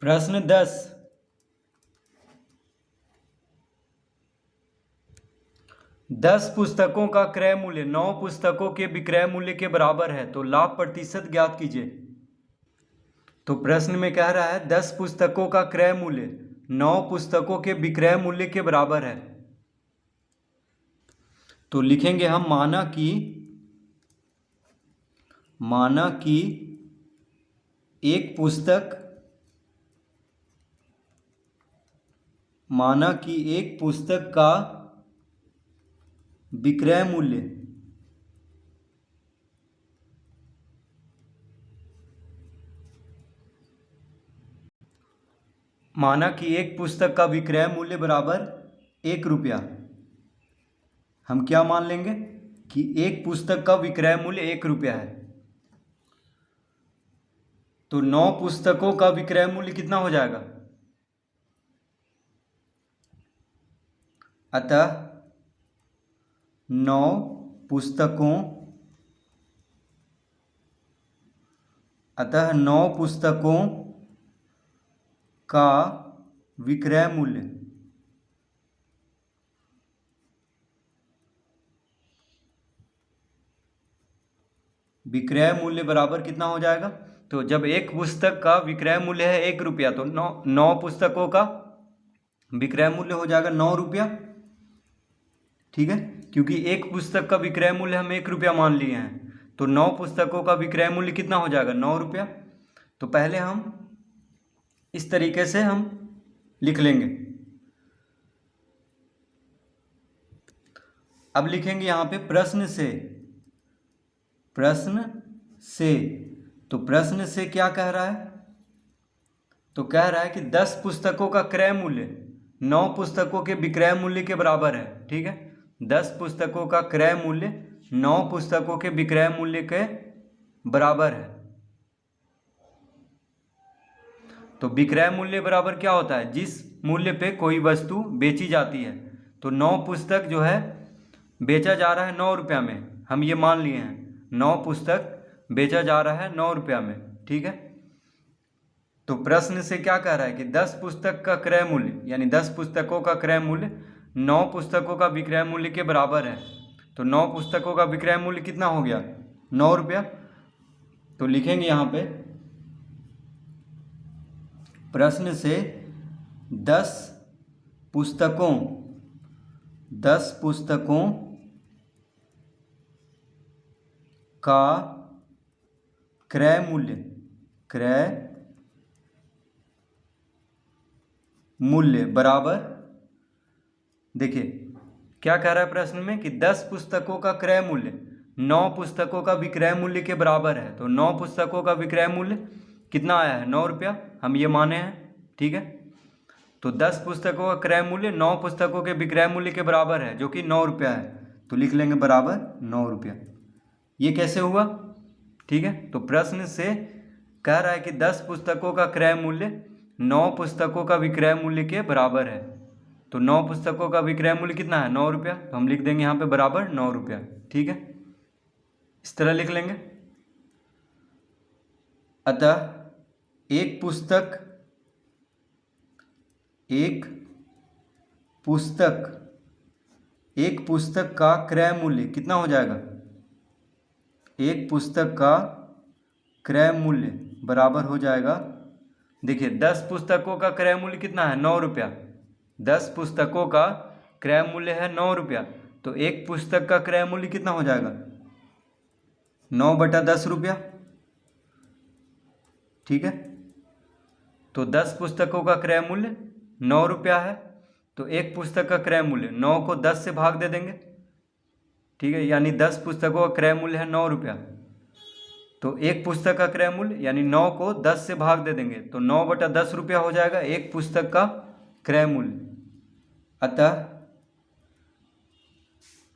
प्रश्न 10। 10 पुस्तकों का क्रय मूल्य 9 पुस्तकों के विक्रय मूल्य के बराबर है, तो लाभ प्रतिशत ज्ञात कीजिए। तो प्रश्न में कह रहा है 10 पुस्तकों का क्रय मूल्य 9 पुस्तकों के विक्रय मूल्य के बराबर है। तो लिखेंगे हम माना कि एक पुस्तक का विक्रय मूल्य बराबर 1 रुपया। हम क्या मान लेंगे कि एक पुस्तक का विक्रय मूल्य 1 रुपया है। तो 9 पुस्तकों का विक्रय मूल्य कितना हो जाएगा? अतः 9 पुस्तकों का विक्रय मूल्य बराबर कितना हो जाएगा? तो जब एक पुस्तक का विक्रय मूल्य है 1 रुपया, तो 9 पुस्तकों का विक्रय मूल्य हो जाएगा 9 रुपया। ठीक है, क्योंकि एक पुस्तक का विक्रय मूल्य हम 1 रुपया मान लिए हैं, तो 9 पुस्तकों का विक्रय मूल्य कितना हो जाएगा? 9 रुपया। तो पहले हम इस तरीके से हम लिख लेंगे। अब लिखेंगे यहाँ पे प्रश्न से। तो प्रश्न से क्या कह रहा है? तो कह रहा है कि 10 पुस्तकों का क्रय मूल्य 9 पुस्तकों के विक्रय मूल्य के बराबर है। ठीक है, 10 पुस्तकों का क्रय मूल्य 9 पुस्तकों के विक्रय मूल्य के बराबर है। तो विक्रय मूल्य बराबर क्या होता है? जिस मूल्य पे कोई वस्तु बेची जाती है। तो 9 पुस्तक जो है बेचा जा रहा है 9 रुपया में, हम ये मान लिए हैं 9 पुस्तक बेचा जा रहा है 9 रुपया में। ठीक है, तो प्रश्न से क्या कह रहा है कि 10 पुस्तक का क्रय मूल्य यानी 10 पुस्तकों का क्रय मूल्य 9 पुस्तकों का विक्रय मूल्य के बराबर है। तो 9 पुस्तकों का विक्रय मूल्य कितना हो गया? 9 रुपया। तो लिखेंगे यहाँ पे प्रश्न से 10 पुस्तकों का क्रय मूल्य बराबर, देखिए क्या कह रहा है प्रश्न में कि 10 पुस्तकों का क्रय मूल्य 9 पुस्तकों का विक्रय मूल्य के बराबर है। तो 9 पुस्तकों का विक्रय मूल्य कितना आया है? 9 रुपया, हम ये माने हैं। ठीक है, तो 10 पुस्तकों का क्रय मूल्य 9 पुस्तकों के विक्रय मूल्य के बराबर है, जो कि 9 रुपया है। तो लिख लेंगे बराबर 9 रुपया। ये कैसे हुआ? ठीक है, तो प्रश्न से कह रहा है कि 10 पुस्तकों का क्रय मूल्य 9 पुस्तकों का विक्रय मूल्य के बराबर है। तो 9 पुस्तकों का विक्रय मूल्य कितना है? 9 रुपया। तो हम लिख देंगे यहाँ पे बराबर 9 रुपया। ठीक है, इस तरह लिख लेंगे। अतः एक पुस्तक का क्रय मूल्य कितना हो जाएगा? एक पुस्तक का क्रय मूल्य बराबर हो जाएगा, देखिए 10 पुस्तकों का क्रय मूल्य कितना है? 9 रुपया। 10 पुस्तकों का क्रय मूल्य है 9 रुपया, तो एक पुस्तक का क्रय मूल्य कितना हो जाएगा? 9/10 रुपया। ठीक है, तो 10 पुस्तकों का क्रय मूल्य 9 रुपया है, तो एक पुस्तक का क्रय मूल्य 9 को 10 से भाग दे देंगे। ठीक है, यानी 10 पुस्तकों का क्रय मूल्य है 9 रुपया, तो एक पुस्तक का क्रय मूल्य यानी 9 को 10 से भाग दे देंगे, तो 9/10 रुपया हो जाएगा एक पुस्तक का क्रय मूल्य। अतः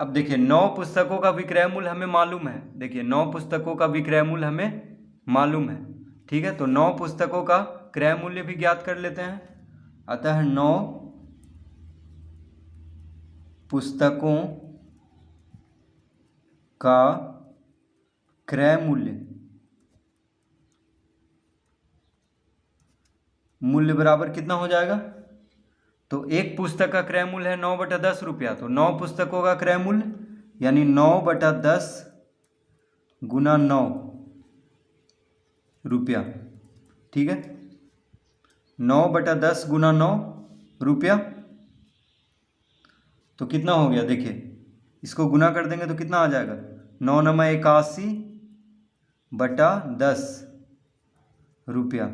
अब देखिए 9 पुस्तकों का विक्रय मूल्य हमें मालूम है। देखिए 9 पुस्तकों का विक्रय मूल्य हमें मालूम है। ठीक है, तो 9 पुस्तकों का क्रय मूल्य भी ज्ञात कर लेते हैं। अतः 9 पुस्तकों का क्रय मूल्य मूल्य बराबर कितना हो जाएगा? तो एक पुस्तक का क्रय मूल्य है 9/10 रुपया, तो 9 पुस्तकों का क्रय मूल्य यानी 9/10 गुना 9 रुपया। ठीक है, 9/10 गुना 9 रुपया। तो कितना हो गया? देखिए इसको गुना कर देंगे तो कितना आ जाएगा? 9×81/10 रुपया।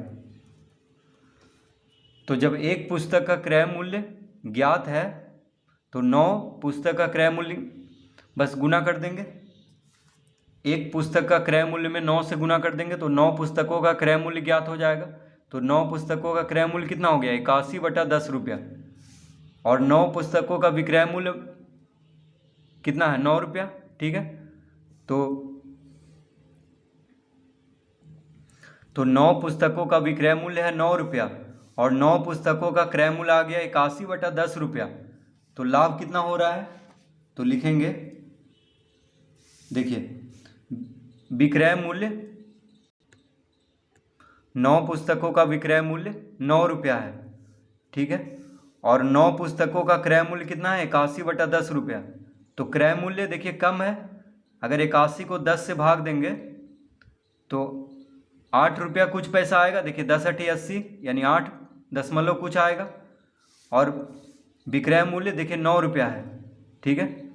तो जब एक पुस्तक का क्रय मूल्य ज्ञात है तो 9 पुस्तक का क्रय मूल्य बस गुना कर देंगे। एक पुस्तक का क्रय मूल्य में 9 से गुना कर देंगे तो 9 पुस्तकों का क्रय मूल्य ज्ञात हो जाएगा। तो 9 पुस्तकों का क्रय मूल्य कितना हो गया? 81/10 रुपया। और 9 पुस्तकों का विक्रय मूल्य कितना है? 9 रुपया। ठीक है, तो 9 पुस्तकों का विक्रय मूल्य है 9 रुपया और 9 पुस्तकों का क्रय मूल्य आ गया 81/10 रुपया। तो लाभ कितना हो रहा है? तो लिखेंगे, देखिए विक्रय मूल्य 9 पुस्तकों का विक्रय मूल्य 9 रुपया है। ठीक है, और 9 पुस्तकों का क्रय मूल्य कितना है? 81/10 रुपया। तो क्रय मूल्य देखिए कम है, अगर 81 को 10 से भाग देंगे तो 8 रुपया कुछ पैसा आएगा। देखिए 10×8 = 80 यानी 8 दशमलव कुछ आएगा। और विक्रय मूल्य देखिए 9 रुपया है। ठीक है,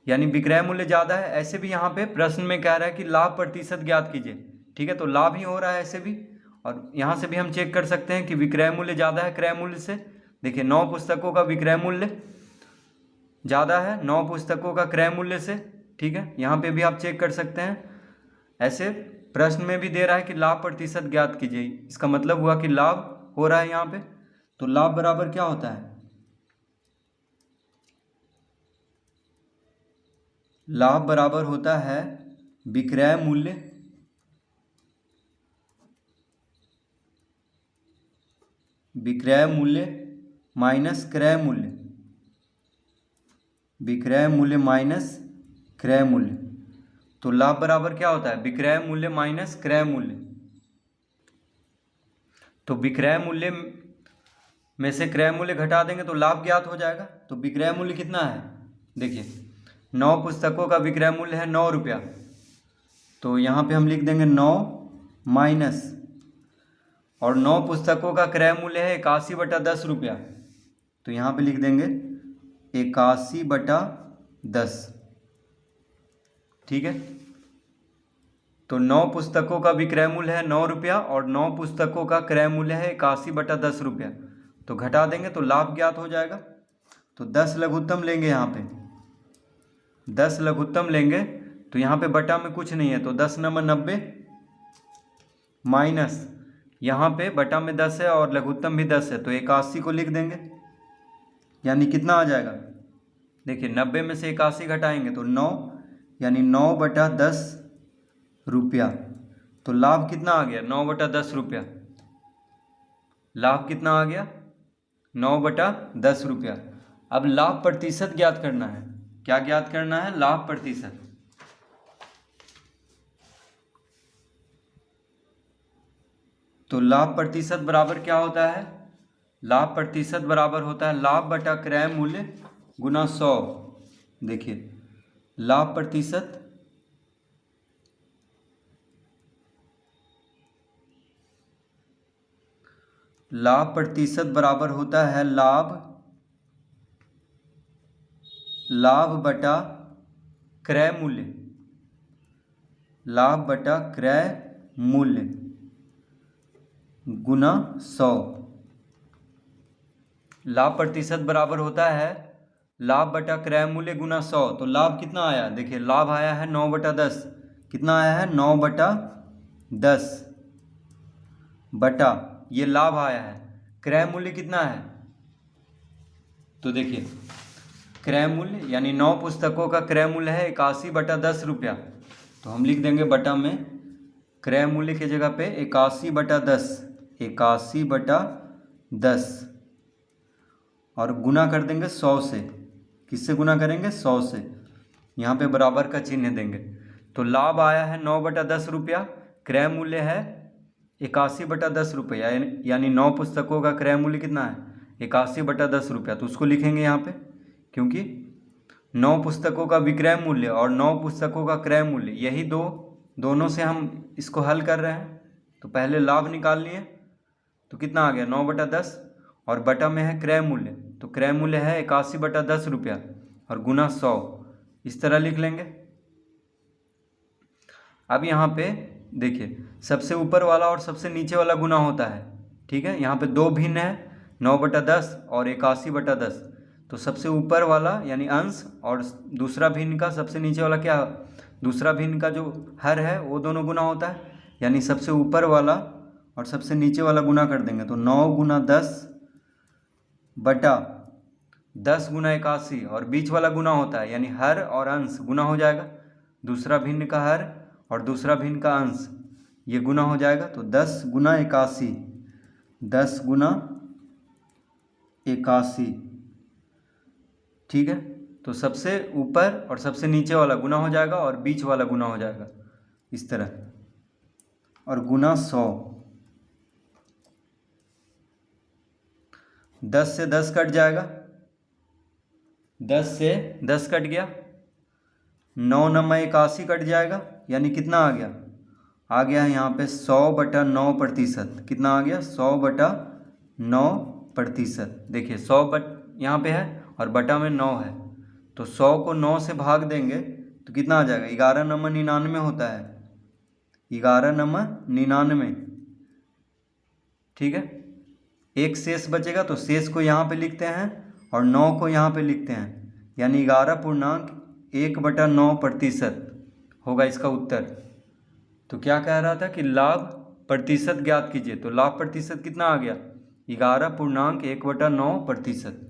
यानी विक्रय मूल्य ज़्यादा है। ऐसे भी यहाँ पे प्रश्न में कह रहा है कि लाभ प्रतिशत ज्ञात कीजिए। ठीक है, तो लाभ ही हो रहा है ऐसे भी। और यहाँ से भी हम चेक कर सकते हैं कि विक्रय मूल्य ज़्यादा है क्रय मूल्य से। देखिए 9 पुस्तकों का विक्रय मूल्य ज़्यादा है 9 पुस्तकों का क्रय मूल्य से। ठीक है, यहाँ पे भी आप चेक कर सकते हैं। ऐसे प्रश्न में भी दे रहा है कि लाभ प्रतिशत ज्ञात कीजिए, इसका मतलब हुआ कि लाभ हो रहा है यहाँ पे। तो लाभ बराबर क्या होता है? लाभ बराबर होता है विक्रय मूल्य माइनस क्रय मूल्य, विक्रय मूल्य माइनस क्रय मूल्य। तो लाभ बराबर क्या होता है? विक्रय मूल्य माइनस क्रय मूल्य। तो विक्रय मूल्य में से क्रय मूल्य घटा देंगे तो लाभ ज्ञात हो जाएगा। तो विक्रय मूल्य कितना है? देखिए 9 पुस्तकों का विक्रय मूल्य है 9 रुपया, तो यहाँ पे हम लिख देंगे 9 माइनस, और 9 पुस्तकों का क्रय मूल्य है 81/10 रुपया, तो यहाँ पे लिख देंगे 81/10। ठीक है, तो 9 पुस्तकों का विक्रय मूल्य है 9 रुपया और 9 पुस्तकों का क्रय मूल्य है 81/10 रुपया। तो घटा देंगे तो लाभ ज्ञात हो जाएगा। तो 10 लघुत्तम लेंगे, यहाँ पे 10 लघुत्तम लेंगे तो यहाँ पे बटा में कुछ नहीं है, तो 10×90 माइनस यहाँ पे बटा में 10 है और लघुत्तम भी 10 है, तो 81 को लिख देंगे। यानी कितना आ जाएगा? देखिए 90 में से 81 घटाएंगे तो 9, यानी 9/10 रुपया। तो लाभ कितना आ गया? 9/10 रुपया। लाभ कितना आ गया? 9/10 रुपया। अब लाभ प्रतिशत ज्ञात करना है। क्या ज्ञात करना है? लाभ प्रतिशत। तो लाभ प्रतिशत बराबर क्या होता है? लाभ प्रतिशत बराबर होता है लाभ बटा क्रय मूल्य गुना 100। देखिए लाभ प्रतिशत बराबर होता है लाभ बटा क्रय मूल्य, लाभ बटा क्रय मूल्य गुना 100। लाभ प्रतिशत बराबर होता है लाभ बटा क्रय मूल्य गुना 100। तो लाभ कितना आया? देखिए लाभ आया है 9/10। कितना आया है? 9/10 बटा ये लाभ आया है। क्रय मूल्य कितना है? तो देखिए क्रय मूल्य यानी 9 पुस्तकों का क्रय मूल्य है 81/10 रुपया, तो हम लिख देंगे बटा में क्रय मूल्य की जगह पे 81/10, 81/10 और गुना कर देंगे 100 से। किससे गुना करेंगे? 100 से। यहाँ पे बराबर का चिन्ह देंगे। तो लाभ आया है 9/10 रुपया, क्रय मूल्य है 81/10 रुपये, यानी 9 पुस्तकों का क्रय मूल्य कितना है? 81/10 रुपया। तो उसको लिखेंगे यहाँ पे, क्योंकि 9 पुस्तकों का विक्रय मूल्य और 9 पुस्तकों का क्रय मूल्य, यही दोनों से हम इसको हल कर रहे हैं। तो पहले लाभ निकाल लिए, तो कितना आ गया? 9/10, और बटा में है क्रय मूल्य, तो क्रय मूल्य है 81/10 रुपया, और गुना 100, इस तरह लिख लेंगे। अब यहाँ पे देखिए, सबसे ऊपर वाला और सबसे नीचे वाला गुना होता है, ठीक है। यहाँ पे दो भिन्न है, 9/10 और 81/10। तो सबसे ऊपर वाला यानी अंश और दूसरा भिन्न का सबसे नीचे वाला क्या, दूसरा भिन्न का जो हर है वो दोनों गुना होता है, यानी सबसे ऊपर वाला और सबसे नीचे वाला गुना कर देंगे। तो 9 × 10 बटा 10 × 81, और बीच वाला गुना होता है, यानी हर और अंश गुना हो जाएगा। दूसरा भिन्न का हर और दूसरा भिन्न का अंश, ये गुना हो जाएगा। तो 10 × 81, 10 × 81, ठीक है। तो सबसे ऊपर और सबसे नीचे वाला गुना हो जाएगा और बीच वाला गुना हो जाएगा, इस तरह, और गुना 100। 10 से 10 कट जाएगा, 10 से 10 कट गया, 9 × 81 कट जाएगा, यानी कितना आ गया? आ गया है यहाँ पे 100/9%। कितना आ गया? 100/9%। देखिए 100 यहाँ पे है और बटा में 9 है, तो 100 को 9 से भाग देंगे तो कितना आ जाएगा? 11×99 होता है, 11×99, ठीक है। एक शेष बचेगा, तो शेष को यहाँ पे लिखते हैं और 9 को यहाँ पे लिखते हैं, यानी 11.1/9% होगा इसका उत्तर। तो क्या कह रहा था कि लाभ प्रतिशत ज्ञात कीजिए, तो लाभ प्रतिशत कितना आ गया? 11.1/9%।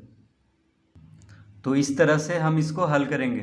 तो इस तरह से हम इसको हल करेंगे।